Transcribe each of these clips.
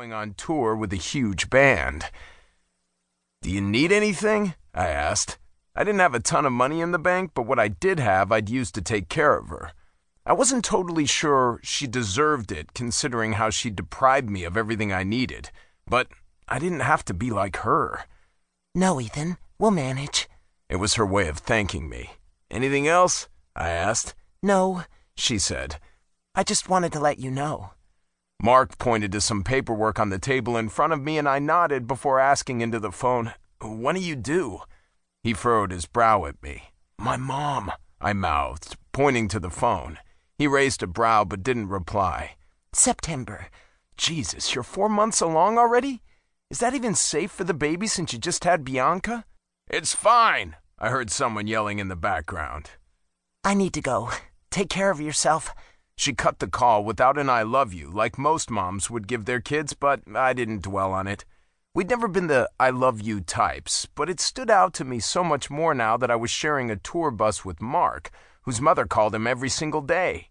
going on tour with a huge band. "Do you need anything?" I asked. I didn't have a ton of money in the bank, but what I did have I'd use to take care of her. I wasn't totally sure she deserved it, considering how she deprived me of everything I needed, but I didn't have to be like her. "No, Ethan, we'll manage." It was her way of thanking me. "Anything else?" I asked. "No," she said. "I just wanted to let you know." Mark pointed to some paperwork on the table in front of me, and I nodded before asking into the phone, "When do you do?" He furrowed his brow at me. "My mom," I mouthed, pointing to the phone. He raised a brow but didn't reply. "September." "Jesus, you're 4 months along already? Is that even safe for the baby since you just had Bianca?" "It's fine," I heard someone yelling in the background. "I need to go. Take care of yourself." She cut the call without an "I love you" like most moms would give their kids, but I didn't dwell on it. We'd never been the "I love you" types, but it stood out to me so much more now that I was sharing a tour bus with Mark, whose mother called him every single day.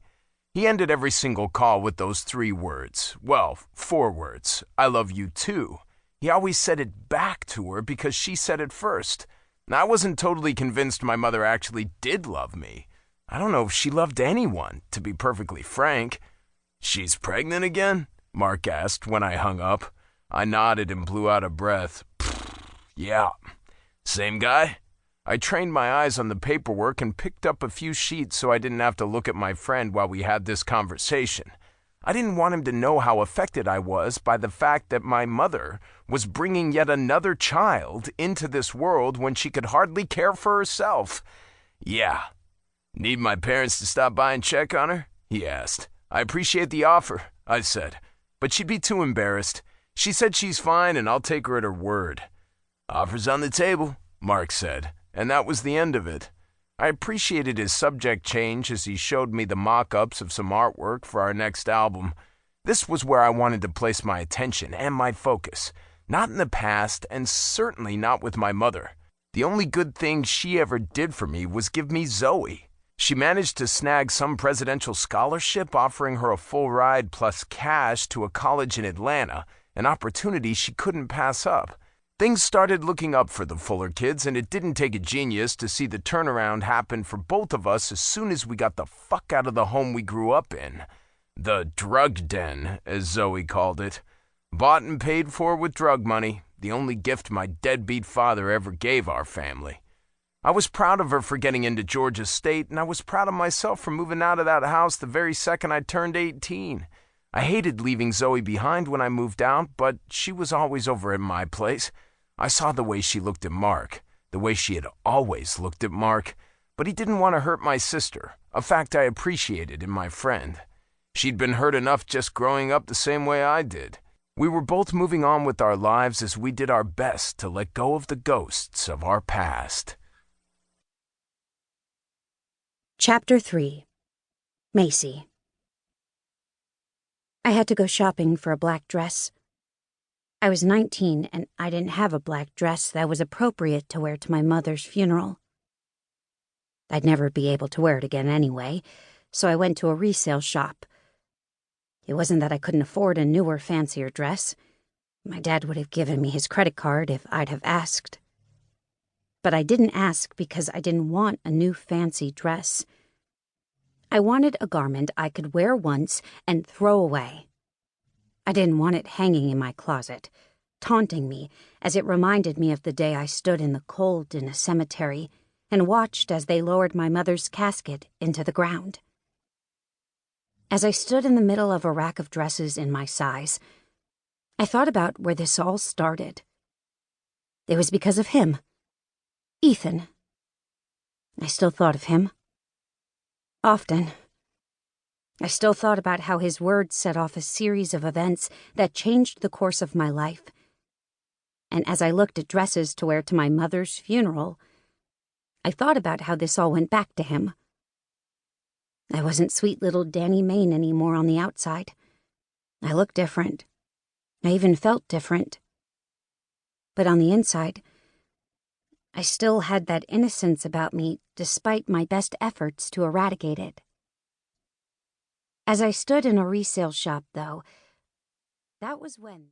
He ended every single call with those 3 words. Well, 4 words. "I love you too." He always said it back to her because she said it first. I wasn't totally convinced my mother actually did love me. I don't know if she loved anyone, to be perfectly frank. "She's pregnant again?" Mark asked when I hung up. I nodded and blew out a breath. "Yeah." "Same guy?" I trained my eyes on the paperwork and picked up a few sheets so I didn't have to look at my friend while we had this conversation. I didn't want him to know how affected I was by the fact that my mother was bringing yet another child into this world when she could hardly care for herself. "Yeah." "Need my parents to stop by and check on her?" he asked. "I appreciate the offer," I said, "but she'd be too embarrassed. She said she's fine and I'll take her at her word." "Offer's on the table," Mark said, and that was the end of it. I appreciated his subject change as he showed me the mock-ups of some artwork for our next album. This was where I wanted to place my attention and my focus, not in the past and certainly not with my mother. The only good thing she ever did for me was give me Zoe. She managed to snag some presidential scholarship offering her a full ride plus cash to a college in Atlanta, an opportunity she couldn't pass up. Things started looking up for the Fuller kids, and it didn't take a genius to see the turnaround happen for both of us as soon as we got the fuck out of the home we grew up in. The drug den, as Zoe called it. Bought and paid for with drug money, the only gift my deadbeat father ever gave our family. I was proud of her for getting into Georgia State, and I was proud of myself for moving out of that house the very second I turned 18. I hated leaving Zoe behind when I moved out, but she was always over at my place. I saw the way she looked at Mark, the way she had always looked at Mark, but he didn't want to hurt my sister, a fact I appreciated in my friend. She'd been hurt enough just growing up the same way I did. We were both moving on with our lives as we did our best to let go of the ghosts of our past. Chapter 3. Maci. I had to go shopping for a black dress. I was 19 and I didn't have a black dress that was appropriate to wear to my mother's funeral. I'd never be able to wear it again anyway, so I went to a resale shop. It wasn't that I couldn't afford a newer, fancier dress. My dad would have given me his credit card if I'd have asked. But I didn't ask because I didn't want a new fancy dress. I wanted a garment I could wear once and throw away. I didn't want it hanging in my closet, taunting me as it reminded me of the day I stood in the cold in a cemetery and watched as they lowered my mother's casket into the ground. As I stood in the middle of a rack of dresses in my size, I thought about where this all started. It was because of him. Ethan. I still thought of him. Often. I still thought about how his words set off a series of events that changed the course of my life. And as I looked at dresses to wear to my mother's funeral, I thought about how this all went back to him. I wasn't sweet little Danny Main anymore on the outside. I looked different. I even felt different. But on the inside, I still had that innocence about me despite my best efforts to eradicate it. As I stood in a resale shop, though, that was when...